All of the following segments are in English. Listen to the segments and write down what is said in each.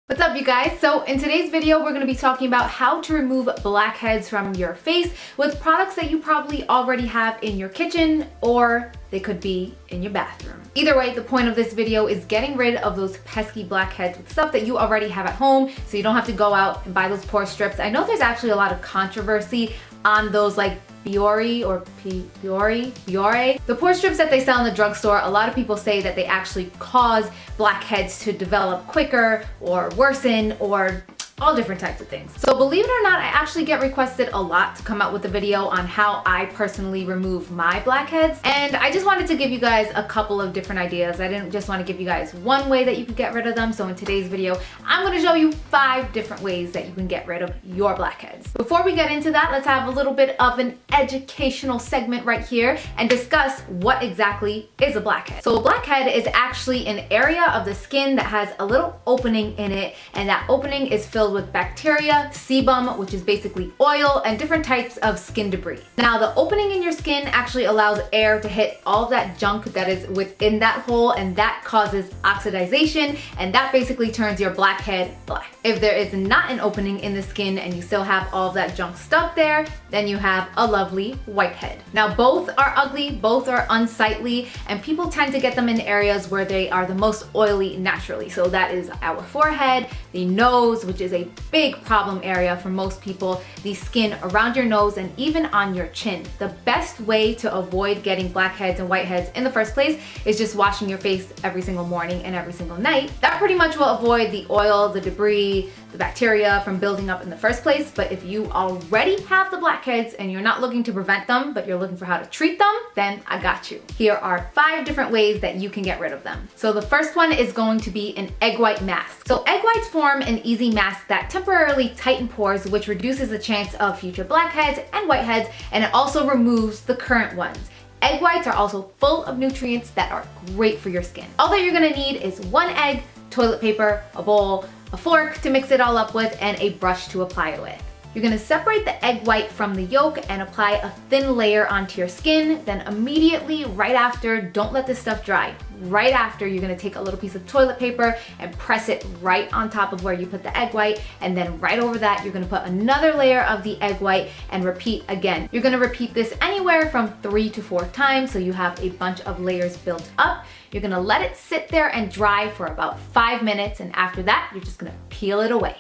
What's up, you guys? So in today's video, we're going to be talking about how to remove blackheads from your face with products that you probably already have in your kitchen, or they could be in your bathroom. Either way, the point of this video is getting rid of those pesky blackheads with stuff that you already have at home, so you don't have to go out and buy those pore strips. I know there's actually a lot of controversy on those like Biore. The pore strips that they sell in the drugstore, a lot of people say that they actually cause blackheads to develop quicker or worsen or all different types of things. So believe it or not, I actually get requested a lot to come out with a video on how I personally remove my blackheads. And I just wanted to give you guys a couple of different ideas. I didn't just want to give you guys one way that you could get rid of them. So in today's video, I'm going to show you 5 different ways that you can get rid of your blackheads. Before we get into that, let's have a little bit of an educational segment right here and discuss what exactly is a blackhead. So a blackhead is actually an area of the skin that has a little opening in it, and that opening is filled with bacteria, sebum, which is basically oil, and different types of skin debris. Now, the opening in your skin actually allows air to hit all of that junk that is within that hole, and that causes oxidization, and that basically turns your blackhead black. If there is not an opening in the skin and you still have all of that junk stuck there, then you have a lovely whitehead. Now, both are ugly, both are unsightly, and people tend to get them in areas where they are the most oily naturally. So that is our forehead, the nose, which is a big problem area for most people, the skin around your nose, and even on your chin. The best way to avoid getting blackheads and whiteheads in the first place is just washing your face every single morning and every single night. That pretty much will avoid the oil, the debris, the bacteria from building up in the first place. But if you already have the blackheads and you're not looking to prevent them, but you're looking for how to treat them, then I got you. Here are 5 different ways that you can get rid of them. So the first one is going to be an egg white mask. So egg whites form an easy mask that temporarily tighten pores, which reduces the chance of future blackheads and whiteheads, and it also removes the current ones. Egg whites are also full of nutrients that are great for your skin. All that you're gonna need is 1 egg, toilet paper, a bowl, a fork to mix it all up with, and a brush to apply it with. You're gonna separate the egg white from the yolk and apply a thin layer onto your skin. Then immediately, right after, don't let this stuff dry. Right after, you're gonna take a little piece of toilet paper and press it right on top of where you put the egg white. And then right over that, you're gonna put another layer of the egg white and repeat again. You're gonna repeat this anywhere from 3 to 4 times, so you have a bunch of layers built up. You're gonna let it sit there and dry for about 5 minutes, and after that, you're just gonna peel it away.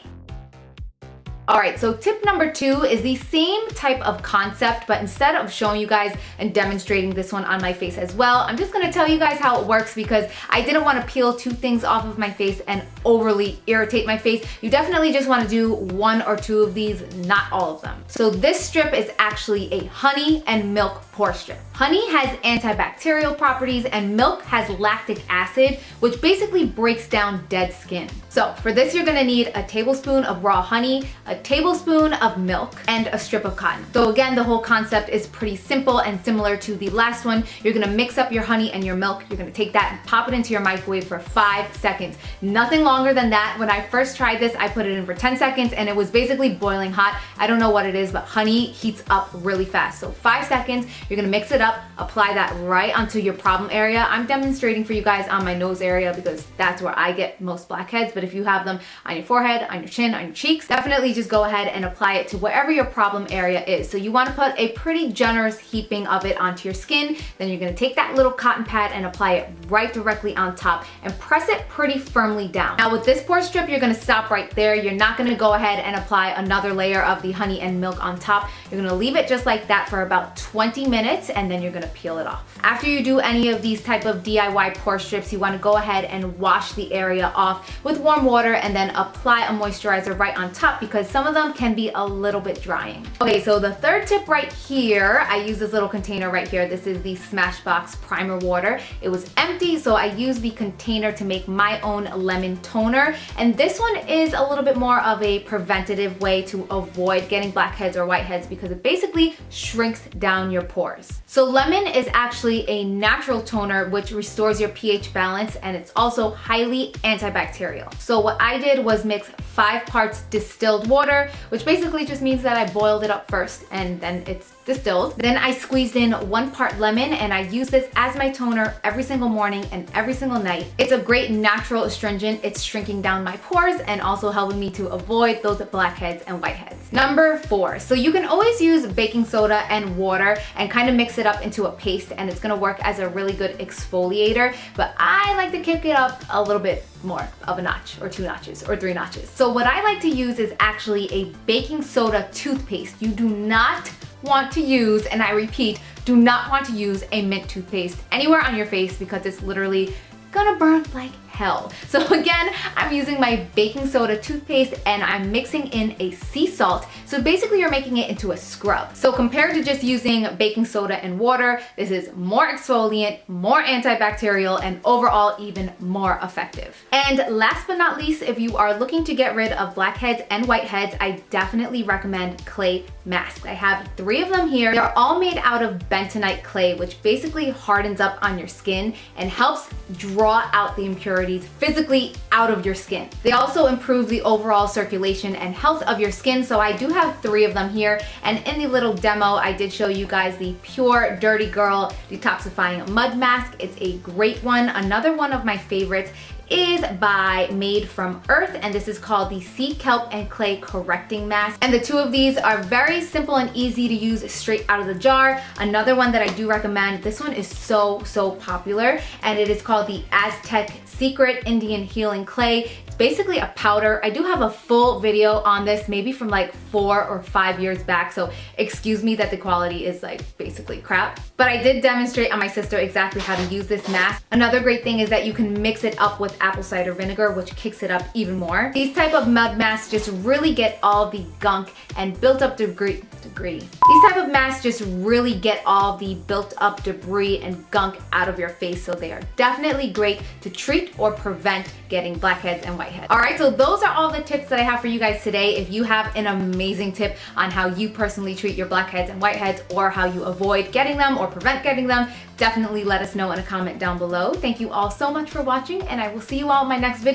All right, so tip number 2 is the same type of concept, but instead of showing you guys and demonstrating this one on my face as well, I'm just gonna tell you guys how it works because I didn't wanna peel 2 things off of my face and overly irritate my face. You definitely just wanna do 1 or 2 of these, not all of them. So this strip is actually a honey and milk pore strip. Honey has antibacterial properties and milk has lactic acid, which basically breaks down dead skin. So for this, you're gonna need a tablespoon of raw honey, a tablespoon of milk, and a strip of cotton. So again, the whole concept is pretty simple and similar to the last one. You're gonna mix up your honey and your milk. You're gonna take that and pop it into your microwave for 5 seconds. Nothing longer than that. When I first tried this, I put it in for 10 seconds and it was basically boiling hot. I don't know what it is, but honey heats up really fast. So 5 seconds, you're gonna mix it up, apply that right onto your problem area. I'm demonstrating for you guys on my nose area because that's where I get most blackheads, but if you have them on your forehead, on your chin, on your cheeks, definitely just go ahead and apply it to wherever your problem area is. So you want to put a pretty generous heaping of it onto your skin. Then you're going to take that little cotton pad and apply it right directly on top and press it pretty firmly down. Now with this pore strip, you're going to stop right there. You're not going to go ahead and apply another layer of the honey and milk on top. You're going to leave it just like that for about 20 minutes and then you're going to peel it off. After you do any of these type of DIY pore strips, you want to go ahead and wash the area off with warm water and then apply a moisturizer right on top because some of them can be a little bit drying. Okay, so the third tip right here, I use this little container right here. This is the Smashbox Primer Water. It was empty, so I used the container to make my own lemon toner. And this one is a little bit more of a preventative way to avoid getting blackheads or whiteheads because it basically shrinks down your pores. So lemon is actually a natural toner which restores your pH balance, and it's also highly antibacterial. So what I did was mix 5 parts distilled water, which basically just means that I boiled it up first and then it's distilled. Then I squeezed in 1 part lemon, and I use this as my toner every single morning and every single night. It's a great natural astringent. It's shrinking down my pores and also helping me to avoid those blackheads and whiteheads. Number 4, so you can always use baking soda and water and kind of mix it up into a paste, and it's gonna work as a really good exfoliator, but I like to kick it up a little bit more of a notch, or 2 notches, or 3 notches. So what I like to use is actually a baking soda toothpaste. You do not want to use, and I repeat, do not want to use a mint toothpaste anywhere on your face, because it's literally gonna burn like hell. So again, I'm using my baking soda toothpaste and I'm mixing in a sea salt. So basically you're making it into a scrub. So compared to just using baking soda and water, this is more exfoliant, more antibacterial, and overall even more effective. And last but not least, if you are looking to get rid of blackheads and whiteheads, I definitely recommend clay masks. I have 3 of them here. They're all made out of bentonite clay, which basically hardens up on your skin and helps draw out the impurities physically out of your skin. They also improve the overall circulation and health of your skin, so I do have 3 of them here. And in the little demo, I did show you guys the Pure Dirty Girl Detoxifying Mud Mask. It's a great one. Another one of my favorites is by Made from Earth, and this is called the Sea Kelp and Clay Correcting Mask. And the 2 of these are very simple and easy to use straight out of the jar. Another one that I do recommend, this one is so popular, and it is called the Aztec Secret Indian Healing Clay. It's basically a powder. I do have a full video on this, maybe from like 4 or 5 years back, so excuse me that the quality is like basically crap. But I did demonstrate on my sister exactly how to use this mask. Another great thing is that you can mix it up with apple cider vinegar, which kicks it up even more. These type of mud masks just really get all the gunk and built up debris. These type of masks just really get all the built up debris and gunk out of your face, so they are definitely great to treat or prevent getting blackheads and whiteheads. All right, so those are all the tips that I have for you guys today. If you have an amazing tip on how you personally treat your blackheads and whiteheads, or how you avoid getting them or prevent getting them, definitely let us know in a comment down below. Thank you all so much for watching, and I will see you all in my next video.